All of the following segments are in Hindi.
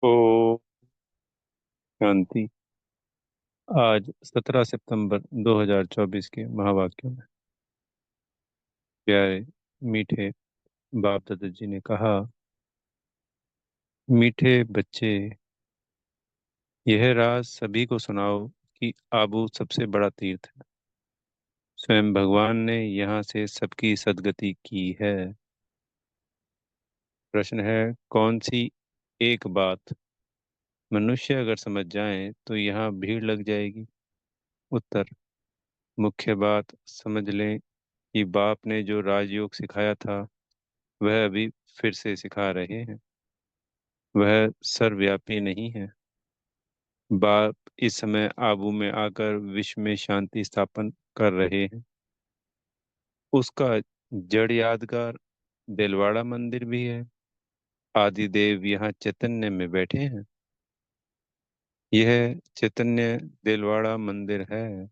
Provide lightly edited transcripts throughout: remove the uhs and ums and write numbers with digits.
ओ शांति। आज 17 सितंबर 2024 के महावाक्यों में प्यारे मीठे बाप दादा जी ने कहा, मीठे बच्चे, यह राज सभी को सुनाओ कि आबू सबसे बड़ा तीर्थ है। स्वयं भगवान ने यहाँ से सबकी सद्गति की है। प्रश्न है, कौन सी एक बात मनुष्य अगर समझ जाए तो यहाँ भीड़ लग जाएगी? उत्तर, मुख्य बात समझ लें कि बाप ने जो राजयोग सिखाया था वह अभी फिर से सिखा रहे हैं। वह सर्वव्यापी नहीं है। बाप इस समय आबू में आकर विश्व में शांति स्थापन कर रहे हैं। उसका जड़ यादगार दिलवाड़ा मंदिर भी है। आदि देव यहाँ चैतन्य में बैठे हैं। यह चैतन्य दिलवाड़ा मंदिर है।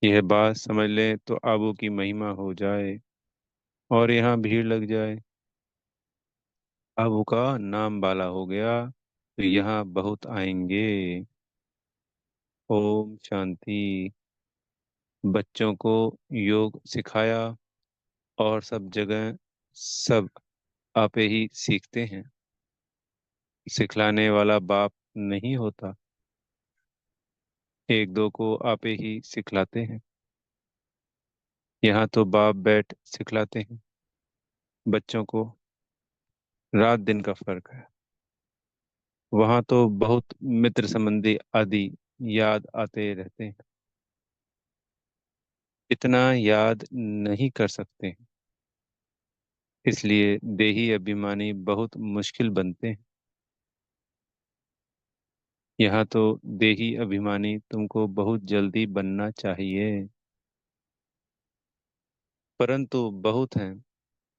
यह बात समझ लें तो आबू की महिमा हो जाए और यहाँ भीड़ लग जाए। आबू का नाम बाला हो गया तो यहाँ बहुत आएंगे। ओम शांति। बच्चों को योग सिखाया और सब जगह सब आपे ही सीखते हैं। सिखलाने वाला बाप नहीं होता, एक दो को आपे ही सिखलाते हैं। यहाँ तो बाप बैठ सिखलाते हैं बच्चों को। रात दिन का फर्क है। वहाँ तो बहुत मित्र संबंधी आदि याद आते रहते हैं। इतना याद नहीं कर सकते, इसलिए देही अभिमानी बहुत मुश्किल बनते हैं। यहाँ तो देही अभिमानी तुमको बहुत जल्दी बनना चाहिए, परंतु बहुत हैं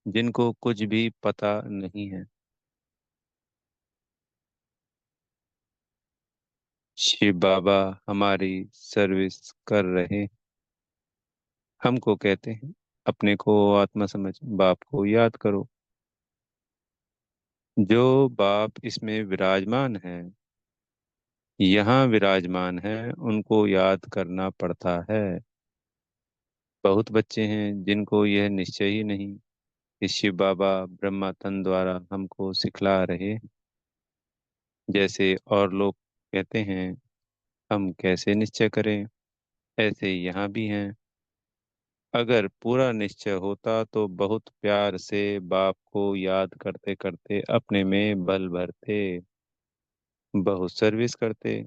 जिनको कुछ भी पता नहीं है। शिव बाबा हमारी सर्विस कर रहे, हमको कहते हैं अपने को आत्मा समझ बाप को याद करो। जो बाप इसमें विराजमान है, यहाँ विराजमान है, उनको याद करना पड़ता है। बहुत बच्चे हैं जिनको यह निश्चय ही नहीं कि शिव बाबा ब्रह्मा तन द्वारा हमको सिखला रहे हैं। जैसे और लोग कहते हैं हम कैसे निश्चय करें, ऐसे यहाँ भी हैं। अगर पूरा निश्चय होता तो बहुत प्यार से बाप को याद करते करते अपने में बल भरते, बहुत सर्विस करते,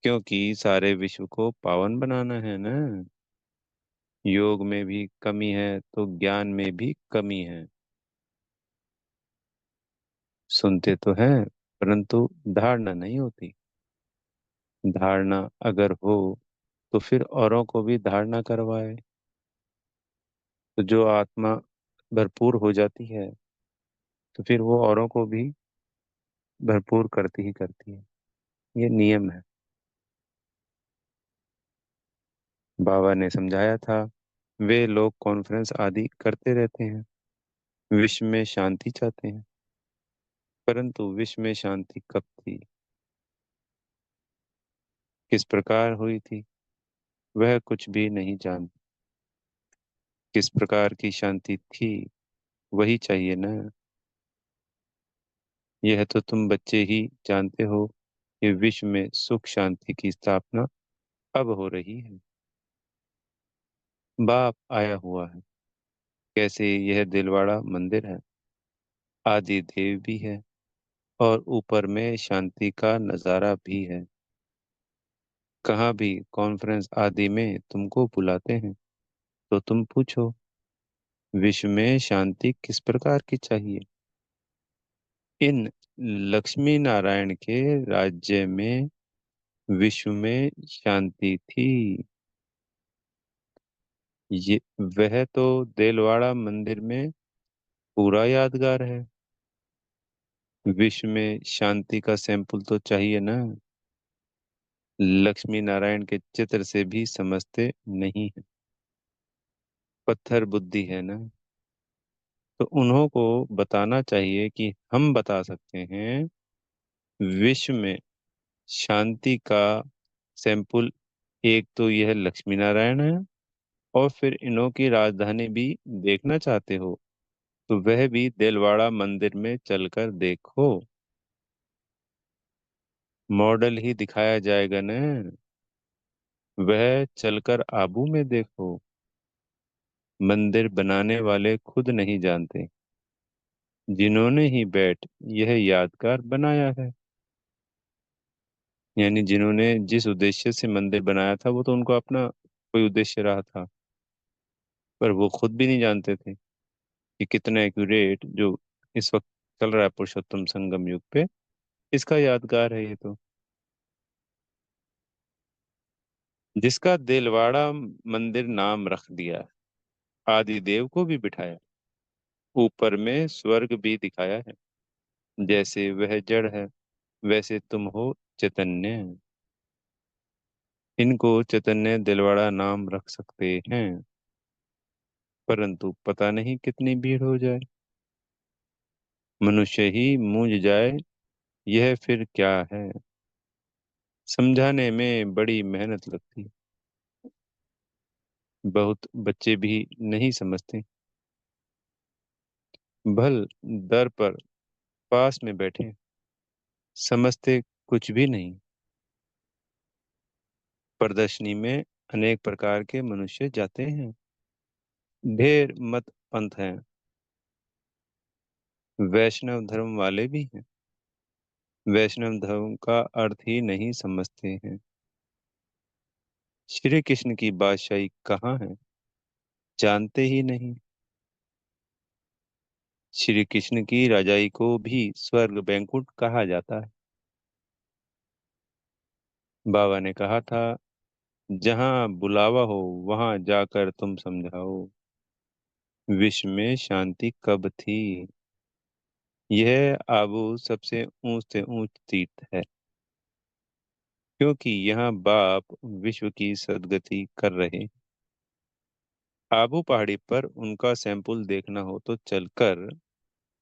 क्योंकि सारे विश्व को पावन बनाना है ना। योग में भी कमी है तो ज्ञान में भी कमी है। सुनते तो हैं परंतु धारणा नहीं होती। धारणा अगर हो तो फिर औरों को भी धारणा करवाए, तो जो आत्मा भरपूर हो जाती है तो फिर वो औरों को भी भरपूर करती ही करती है। ये नियम है। बाबा ने समझाया था, वे लोग कॉन्फ्रेंस आदि करते रहते हैं, विश्व में शांति चाहते हैं, परंतु विश्व में शांति कब थी, किस प्रकार हुई थी, वह कुछ भी नहीं जानते। किस प्रकार की शांति थी वही चाहिए ना। यह तो तुम बच्चे ही जानते हो कि विश्व में सुख शांति की स्थापना अब हो रही है। बाप आया हुआ है। कैसे यह दिलवाड़ा मंदिर है, आदि देव भी है और ऊपर में शांति का नजारा भी है। कहाँ भी कॉन्फ्रेंस आदि में तुमको बुलाते हैं तो तुम पूछो, विश्व में शांति किस प्रकार की चाहिए? इन लक्ष्मी नारायण के राज्य में विश्व में शांति थी। ये वह तो देलवाड़ा मंदिर में पूरा यादगार है। विश्व में शांति का सैंपल तो चाहिए ना। लक्ष्मी नारायण के चित्र से भी समझते नहीं है। पत्थर बुद्धि है ना। तो उन्हों को बताना चाहिए कि हम बता सकते हैं विश्व में शांति का सैंपल एक तो यह लक्ष्मी नारायण है, और फिर इन्हों की राजधानी भी देखना चाहते हो तो वह भी दिलवाड़ा मंदिर में चलकर देखो। मॉडल ही दिखाया जाएगा न, वह चलकर आबू में देखो। मंदिर बनाने वाले खुद नहीं जानते, जिन्होंने ही बैठ यह यादगार बनाया है। यानी जिन्होंने जिस उद्देश्य से मंदिर बनाया था वो तो उनको अपना कोई उद्देश्य रहा था, पर वो खुद भी नहीं जानते थे कि कितना एक्यूरेट जो इस वक्त चल रहा है पुरुषोत्तम संगम युग पे, इसका यादगार है ये तो। जिसका दिलवाड़ा मंदिर नाम रख दिया, आदि देव को भी बिठाया, ऊपर में स्वर्ग भी दिखाया है। जैसे वह जड़ है वैसे तुम हो चैतन्य। इनको चैतन्य दिलवाड़ा नाम रख सकते हैं, परंतु पता नहीं कितनी भीड़ हो जाए, मनुष्य ही मूंझ जाए, यह फिर क्या है। समझाने में बड़ी मेहनत लगती है, बहुत बच्चे भी नहीं समझते। भल दर पर पास में बैठे, समझते कुछ भी नहीं। प्रदर्शनी में अनेक प्रकार के मनुष्य जाते हैं, ढेर मत पंथ हैं, वैष्णव धर्म वाले भी हैं। वैष्णव धर्म का अर्थ ही नहीं समझते हैं। श्री कृष्ण की बादशाही कहाँ है, जानते ही नहीं। श्री कृष्ण की राजाई को भी स्वर्ग बैंकुट कहा जाता है। बाबा ने कहा था, जहाँ बुलावा हो वहां जाकर तुम समझाओ, विश्व में शांति कब थी। यह आबू सबसे ऊंच से ऊंच तीर्थ है, क्योंकि यहाँ बाप विश्व की सद्गति कर रहे। आबू पहाड़ी पर उनका सैंपल देखना हो तो चलकर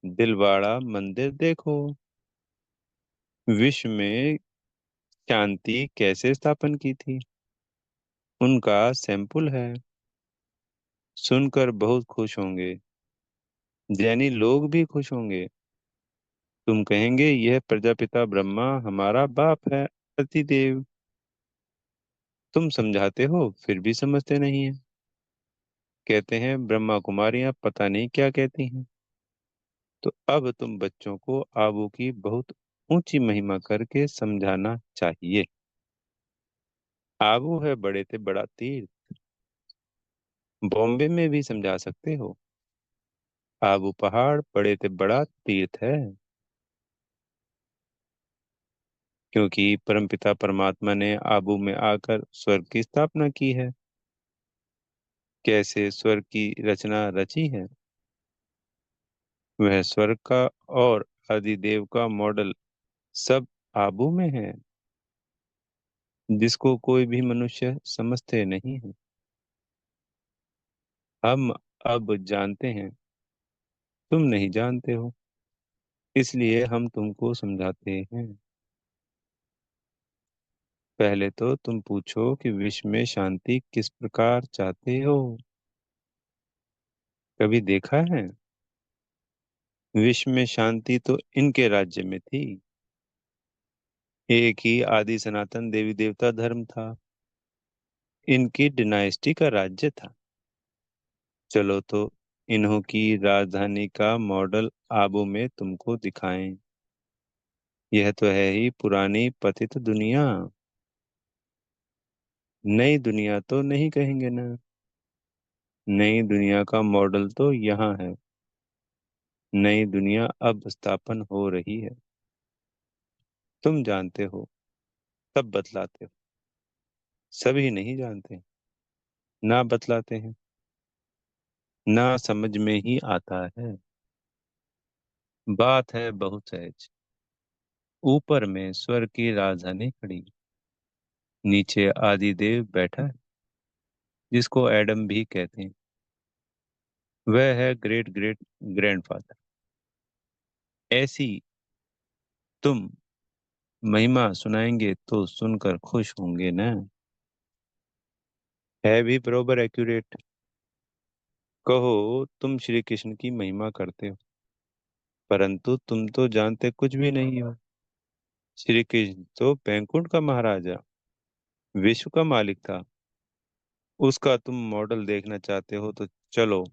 दिलवाड़ा मंदिर देखो। विश्व में शांति कैसे स्थापन की थी, उनका सैंपल है। सुनकर बहुत खुश होंगे, जैनी लोग भी खुश होंगे। तुम कहेंगे यह प्रजापिता ब्रह्मा हमारा बाप है, अतिदेव। तुम समझाते हो फिर भी समझते नहीं है। कहते हैं ब्रह्मा कुमारियां पता नहीं क्या कहती हैं। तो अब तुम बच्चों को आबू की बहुत ऊंची महिमा करके समझाना चाहिए। आबू है बड़े से बड़ा तीर्थ, बॉम्बे में भी समझा सकते हो। आबू पहाड़ बड़े से बड़ा तीर्थ है, क्योंकि परमपिता परमात्मा ने आबू में आकर स्वर्ग की स्थापना की है। कैसे स्वर्ग की रचना रची है, वह स्वर्ग का और आदिदेव का मॉडल सब आबू में है, जिसको कोई भी मनुष्य समझते नहीं है। हम अब जानते हैं, तुम नहीं जानते हो, इसलिए हम तुमको समझाते हैं। पहले तो तुम पूछो कि विश्व में शांति किस प्रकार चाहते हो, कभी देखा है। विश्व में शांति तो इनके राज्य में थी। एक ही आदि सनातन देवी देवता धर्म था, इनकी डिनाइस्टी का राज्य था। चलो तो इन्हों की राजधानी का मॉडल आबू में तुमको दिखाएं। यह तो है ही पुरानी पतित दुनिया, नई दुनिया तो नहीं कहेंगे ना। नई दुनिया का मॉडल तो यहाँ है। नई दुनिया अब स्थापन हो रही है, तुम जानते हो, तब बतलाते हो। सभी नहीं जानते, ना बतलाते हैं, ना समझ में ही आता है। बात है बहुत सहज। ऊपर में स्वर्ग की राजधानी खड़ी, नीचे आदिदेव बैठा है, जिसको एडम भी कहते हैं। वह है ग्रेट ग्रेट ग्रैंडफादर। ऐसी तुम महिमा सुनाएंगे तो सुनकर खुश होंगे ना। है भी बरोबर एक्यूरेट। कहो, तुम श्री कृष्ण की महिमा करते हो, परंतु तुम तो जानते कुछ भी नहीं हो। श्री कृष्ण तो बैकुंठ का महाराजा, विश्व का मालिक था। उसका तुम मॉडल देखना चाहते हो तो चलो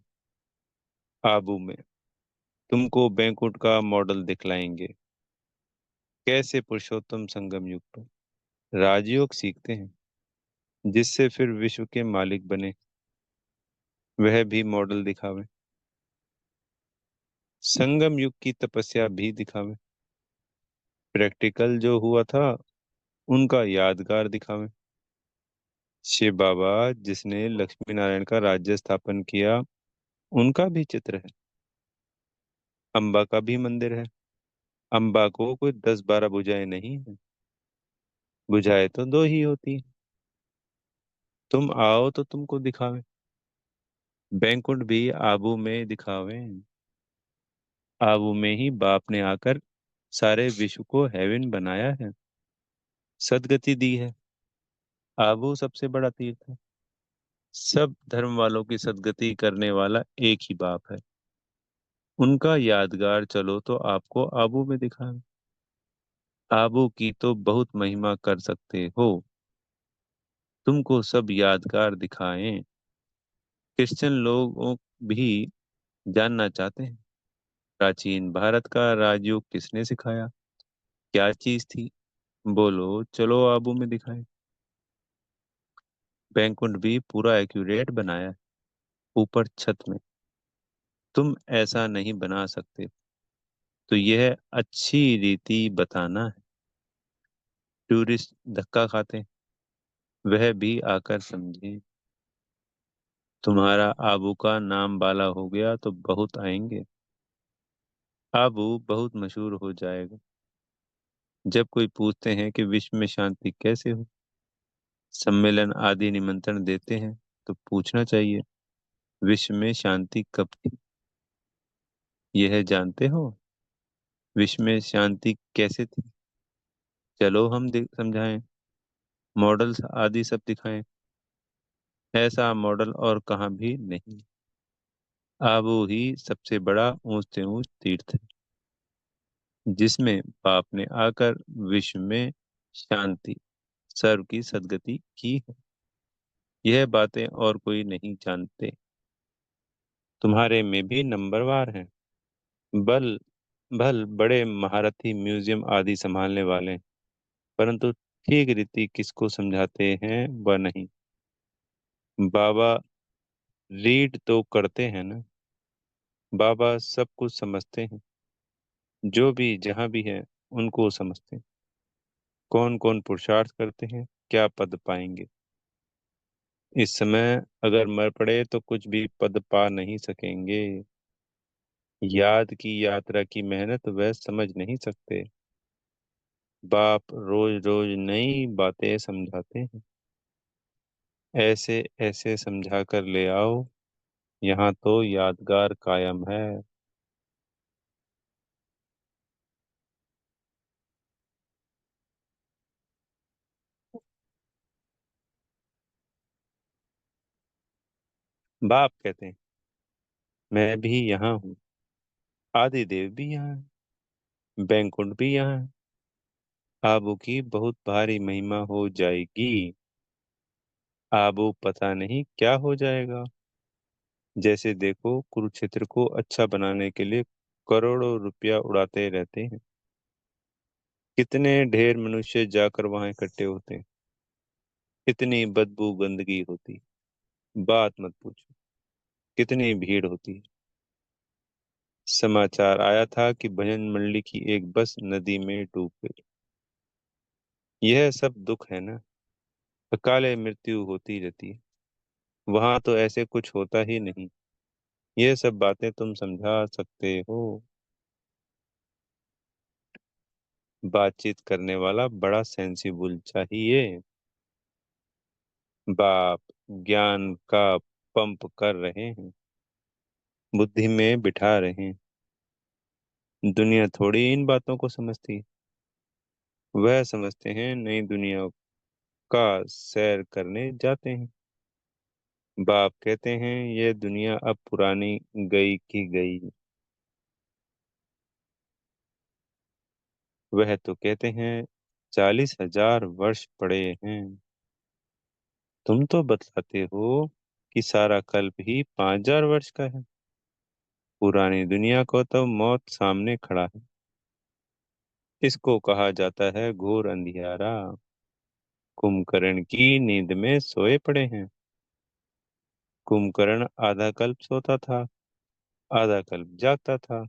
आबू में, तुमको बैकुंठ का मॉडल दिखलाएंगे। कैसे पुरुषोत्तम संगम युग पर राजयोग सीखते हैं, जिससे फिर विश्व के मालिक बने, वह भी मॉडल दिखावे। संगम युग की तपस्या भी दिखावे। प्रैक्टिकल जो हुआ था उनका यादगार दिखावे। शिव बाबा जिसने लक्ष्मी नारायण का राज्य स्थापन किया, उनका भी चित्र है। अम्बा का भी मंदिर है। अम्बा को कोई 10-12 भुजाएं नहीं है, भुजाएं तो दो ही होती हैं। तुम आओ तो तुमको दिखावे। बैंकुंठ भी आबू में दिखावे। आबू में ही बाप ने आकर सारे विश्व को हेवन बनाया है, सदगति दी है। आबू सबसे बड़ा तीर्थ है। सब धर्म वालों की सदगति करने वाला एक ही बाप है। उनका यादगार चलो तो आपको आबू में दिखावे। आबू की तो बहुत महिमा कर सकते हो, तुमको सब यादगार दिखाएं। क्रिश्चियन लोग भी जानना चाहते हैं, प्राचीन भारत का राजयोग किसने सिखाया, क्या चीज थी। बोलो चलो आबू में दिखाएं। बैंकुंठ भी पूरा एक्यूरेट बनाया है, ऊपर छत में। तुम ऐसा नहीं बना सकते, तो यह अच्छी रीति बताना है। टूरिस्ट धक्का खाते हैं, वह भी आकर समझे। तुम्हारा आबू का नाम बाला हो गया तो बहुत आएंगे। आबू बहुत मशहूर हो जाएगा। जब कोई पूछते हैं कि विश्व में शांति कैसे हो, सम्मेलन आदि निमंत्रण देते हैं, तो पूछना चाहिए विश्व में शांति कब थी। यह जानते हो, विश्व में शांति कैसे थी। चलो हम समझाएं, मॉडल्स आदि सब दिखाएं। ऐसा मॉडल और कहाँ भी नहीं। आबू ही सबसे बड़ा ऊंच से ऊंच तीर्थ है, जिसमें बाप ने आकर विश्व में शांति सर्व की सदगति की है। यह बातें और कोई नहीं जानते। तुम्हारे में भी नंबरवार हैं। बल भल बड़े महारथी म्यूजियम आदि संभालने वाले हैं, परंतु ठीक रीति किसको समझाते हैं वह नहीं। बाबा रीड तो करते हैं ना, बाबा सब कुछ समझते हैं। जो भी जहाँ भी है उनको समझते हैं। कौन कौन पुरुषार्थ करते हैं, क्या पद पाएंगे। इस समय अगर मर पड़े तो कुछ भी पद पा नहीं सकेंगे। याद की यात्रा की मेहनत वह समझ नहीं सकते। बाप रोज रोज नई बातें समझाते हैं। ऐसे ऐसे समझा कर ले आओ, यहाँ तो यादगार कायम है। बाप कहते हैं मैं भी यहाँ हूँ, आदिदेव भी यहाँ है, बैकुंठ भी यहाँ है। आबू की बहुत भारी महिमा हो जाएगी। आबू पता नहीं क्या हो जाएगा। जैसे देखो, कुरुक्षेत्र को अच्छा बनाने के लिए करोड़ों रुपया उड़ाते रहते हैं। कितने ढेर मनुष्य जाकर वहां इकट्ठे होते हैं। कितनी बदबू गंदगी होती, बात मत पूछो। कितनी भीड़ होती है। समाचार आया था कि भजन मंडली की एक बस नदी में डूब गई। यह सब दुख है ना। अकाले मृत्यु होती रहती है, वहां तो ऐसे कुछ होता ही नहीं। ये सब बातें तुम समझा सकते हो। बातचीत करने वाला बड़ा सेंसिबल चाहिए। बाप ज्ञान का पंप कर रहे हैं। बुद्धि में बिठा रहे हैं। दुनिया थोड़ी इन बातों को समझती। वह समझते हैं नई दुनिया का सैर करने जाते हैं। बाप कहते हैं यह दुनिया अब पुरानी गई की गई। वह तो कहते हैं 40,000 वर्ष पड़े हैं। तुम तो बतलाते हो कि सारा कल्प ही 5,000 वर्ष का है। पुरानी दुनिया को तो मौत सामने खड़ा है। इसको कहा जाता है घोर अंधियारा। कुंभकर्ण की नींद में सोए पड़े हैं। कुंभकर्ण आधा कल्प सोता था, आधा कल्प जागता था।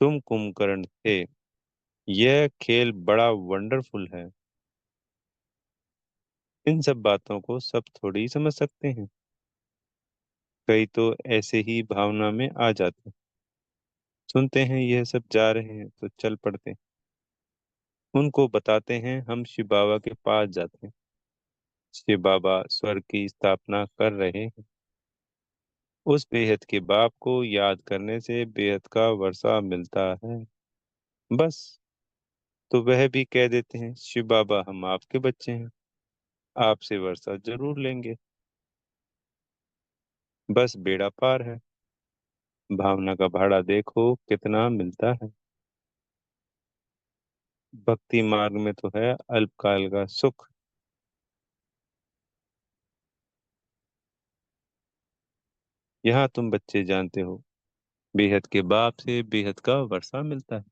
तुम कुंभकर्ण थे। यह खेल बड़ा वंडरफुल है। इन सब बातों को सब थोड़ी समझ सकते हैं। कई तो ऐसे ही भावना में आ जाते, सुनते हैं यह सब जा रहे हैं तो चल पड़ते। उनको बताते हैं हम शिव बाबा के पास जाते हैं। शिव बाबा स्वर्ग की स्थापना कर रहे हैं। उस बेहद के बाप को याद करने से बेहद का वर्षा मिलता है। बस, तो वह भी कह देते हैं शिव बाबा हम आपके बच्चे हैं, आपसे वर्षा जरूर लेंगे। बस बेड़ा पार है। भावना का भाड़ा देखो कितना मिलता है। भक्ति मार्ग में तो है अल्पकाल का सुख। यहाँ तुम बच्चे जानते हो बेहद के बाप से बेहद का वर्षा मिलता है।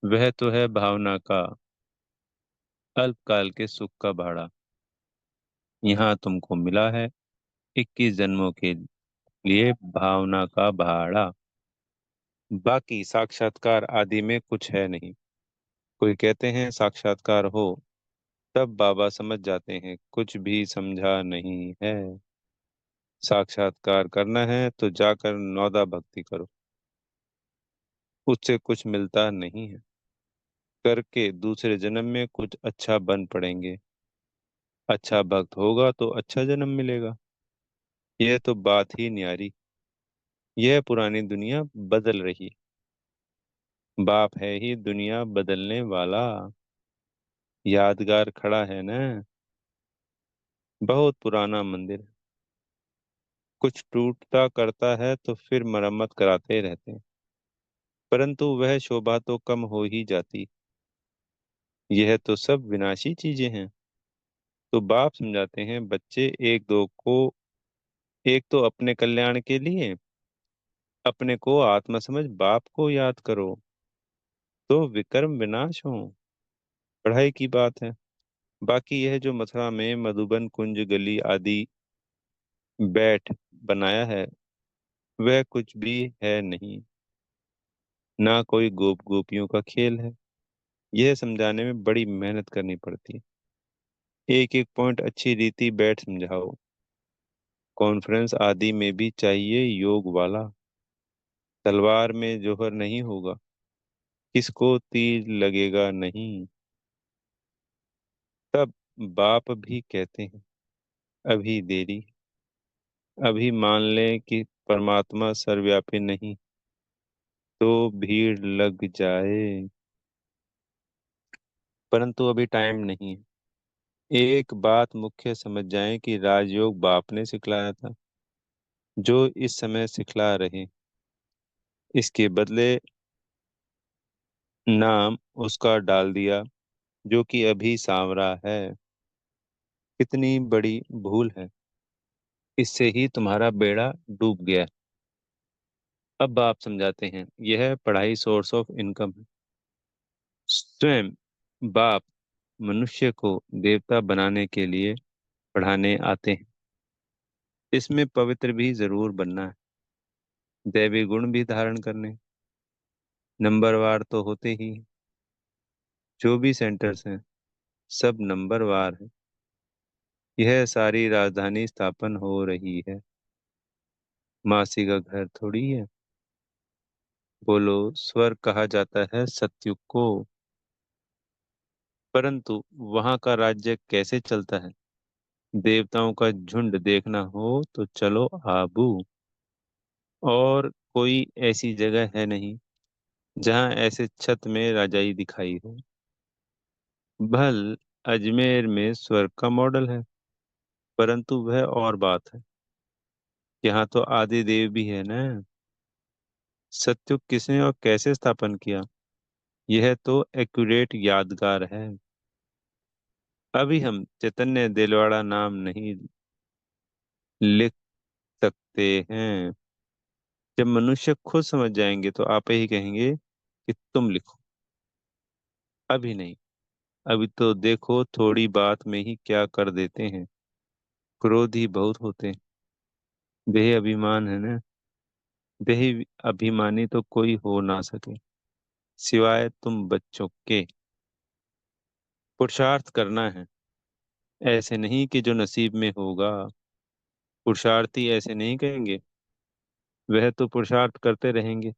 वह तो है भावना का अल्पकाल के सुख का भाड़ा। यहाँ तुमको मिला है 21 जन्मों के लिए भावना का भाड़ा। बाकी साक्षात्कार आदि में कुछ है नहीं। कोई कहते हैं साक्षात्कार हो, तब बाबा समझ जाते हैं कुछ भी समझा नहीं है। साक्षात्कार करना है तो जाकर नौदा भक्ति करो, उससे कुछ मिलता नहीं है। करके दूसरे जन्म में कुछ अच्छा बन पड़ेंगे। अच्छा भक्त होगा तो अच्छा जन्म मिलेगा। यह तो बात ही न्यारी। यह पुरानी दुनिया बदल रही। बाप है ही दुनिया बदलने वाला। यादगार खड़ा है ना, बहुत पुराना मंदिर। कुछ टूटता करता है तो फिर मरम्मत कराते रहते हैं, परंतु वह शोभा तो कम हो ही जाती। यह तो सब विनाशी चीजें हैं। तो बाप समझाते हैं बच्चे एक दो को, एक तो अपने कल्याण के लिए अपने को आत्मा समझ बाप को याद करो, तो विकर्म विनाश हो। पढ़ाई की बात है। बाकी यह जो मथुरा में मधुबन कुंज गली आदि बैठ बनाया है, वह कुछ भी है नहीं। ना कोई गोप गोपियों का खेल है। यह समझाने में बड़ी मेहनत करनी पड़ती है। एक एक पॉइंट अच्छी रीति बैठ समझाओ। कॉन्फ्रेंस आदि में भी चाहिए योग वाला। तलवार में जोहर नहीं होगा, किसको तीर लगेगा नहीं। तब बाप भी कहते हैं अभी देरी। अभी मान लें कि परमात्मा सर्वव्यापी नहीं, तो भीड़ लग जाए। परंतु अभी टाइम नहीं है। एक बात मुख्य समझ जाएं कि राजयोग बाप ने सिखलाया था, जो इस समय सिखला रहे। इसके बदले नाम उसका डाल दिया जो कि अभी सांवरा है। कितनी बड़ी भूल है। इससे ही तुम्हारा बेड़ा डूब गया। अब आप समझाते हैं यह पढ़ाई सोर्स ऑफ इनकम है। स्वयं बाप मनुष्य को देवता बनाने के लिए पढ़ाने आते हैं। इसमें पवित्र भी जरूर बनना है, दैवी गुण भी धारण करने। नंबरवार तो होते ही हैं। जो भी सेंटर्स हैं सब नंबरवार है। यह सारी राजधानी स्थापन हो रही है। मासी का घर थोड़ी है। बोलो, स्वर्ग कहा जाता है सतयुग को। परंतु वहां का राज्य कैसे चलता है देवताओं का झुंड देखना हो तो चलो आबू। और कोई ऐसी जगह है नहीं जहां ऐसे छत में रजाई दिखाई हो। भल अजमेर में स्वर्ग का मॉडल है, परंतु वह और बात है। यहाँ तो आदि देव भी है ना। सत्युग किसने और कैसे स्थापन किया, यह तो एक्यूरेट यादगार है। अभी हम चैतन्य दिलवाड़ा नाम नहीं लिख सकते हैं। जब मनुष्य खुद समझ जाएंगे तो आप ही कहेंगे कि तुम लिखो। अभी नहीं। अभी तो देखो थोड़ी बात में ही क्या कर देते हैं। क्रोधी बहुत होते हैं। देह अभिमान है ना। देह अभिमानी तो कोई हो ना सके सिवाय तुम बच्चों के। पुरुषार्थ करना है, ऐसे नहीं कि जो नसीब में होगा। पुरुषार्थी ऐसे नहीं कहेंगे, वह तो पुरुषार्थ करते रहेंगे।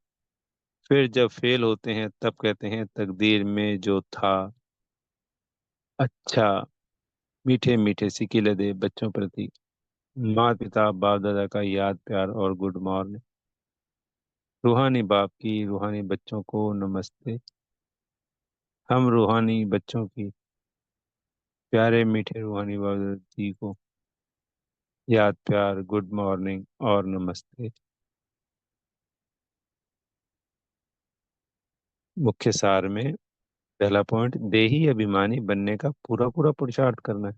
फिर जब फेल होते हैं तब कहते हैं तकदीर में जो था। अच्छा। मीठे मीठे सिकीले दे बच्चों प्रति माता पिता बाप दादा का याद प्यार और गुड मॉर्निंग। रूहानी बाप की रूहानी बच्चों को नमस्ते। हम रूहानी बच्चों की प्यारे मीठे रूहानी बाप दादा जी को याद प्यार गुड मॉर्निंग और नमस्ते। मुख्य सार में पहला पॉइंट, देही अभिमानी बनने का पूरा पूरा पुरुषार्थ करना है।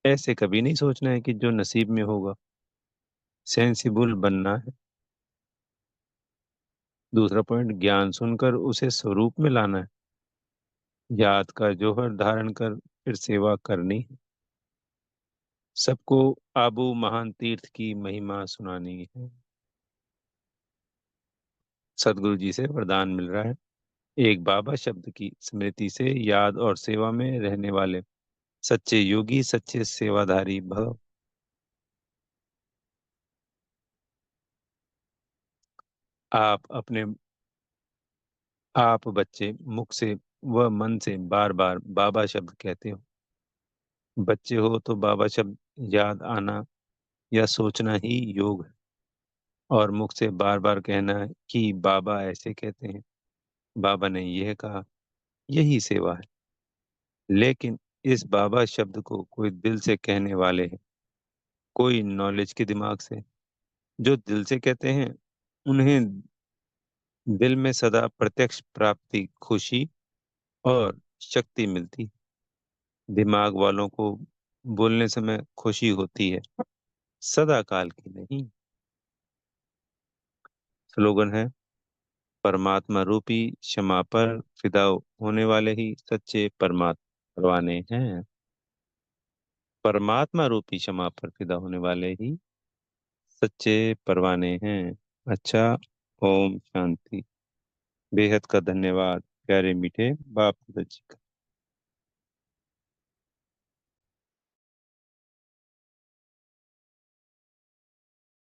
ऐसे कभी नहीं सोचना है कि जो नसीब में होगा। सेंसिबल बनना है। दूसरा पॉइंट, ज्ञान सुनकर उसे स्वरूप में लाना है। याद का जौहर धारण कर फिर सेवा करनी है। सबको आबू महान तीर्थ की महिमा सुनानी है। सदगुरु जी से वरदान मिल रहा है। एक बाबा शब्द की स्मृति से याद और सेवा में रहने वाले सच्चे योगी सच्चे सेवाधारी भव। आप अपने आप बच्चे मुख से व मन से बार बार बाबा शब्द कहते हो। बच्चे हो तो बाबा शब्द याद आना या सोचना ही योग है। और मुख से बार बार कहना है कि बाबा ऐसे कहते हैं, बाबा ने यह कहा, यही सेवा है। लेकिन इस बाबा शब्द को कोई दिल से कहने वाले हैं, कोई नॉलेज के दिमाग से। जो दिल से कहते हैं उन्हें दिल में सदा प्रत्यक्ष प्राप्ति खुशी और शक्ति मिलती। दिमाग वालों को बोलने समय खुशी होती है, सदा काल की नहीं। स्लोगन है, परमात्मा रूपी क्षमा पर फिदा होने वाले ही सच्चे परमात्मा परवाने हैं। परमात्मा रूपी क्षमा पर फिदा होने वाले ही सच्चे परवाने हैं। अच्छा। ओम शांति। बेहद का धन्यवाद प्यारे मीठे बाप दादा जी का।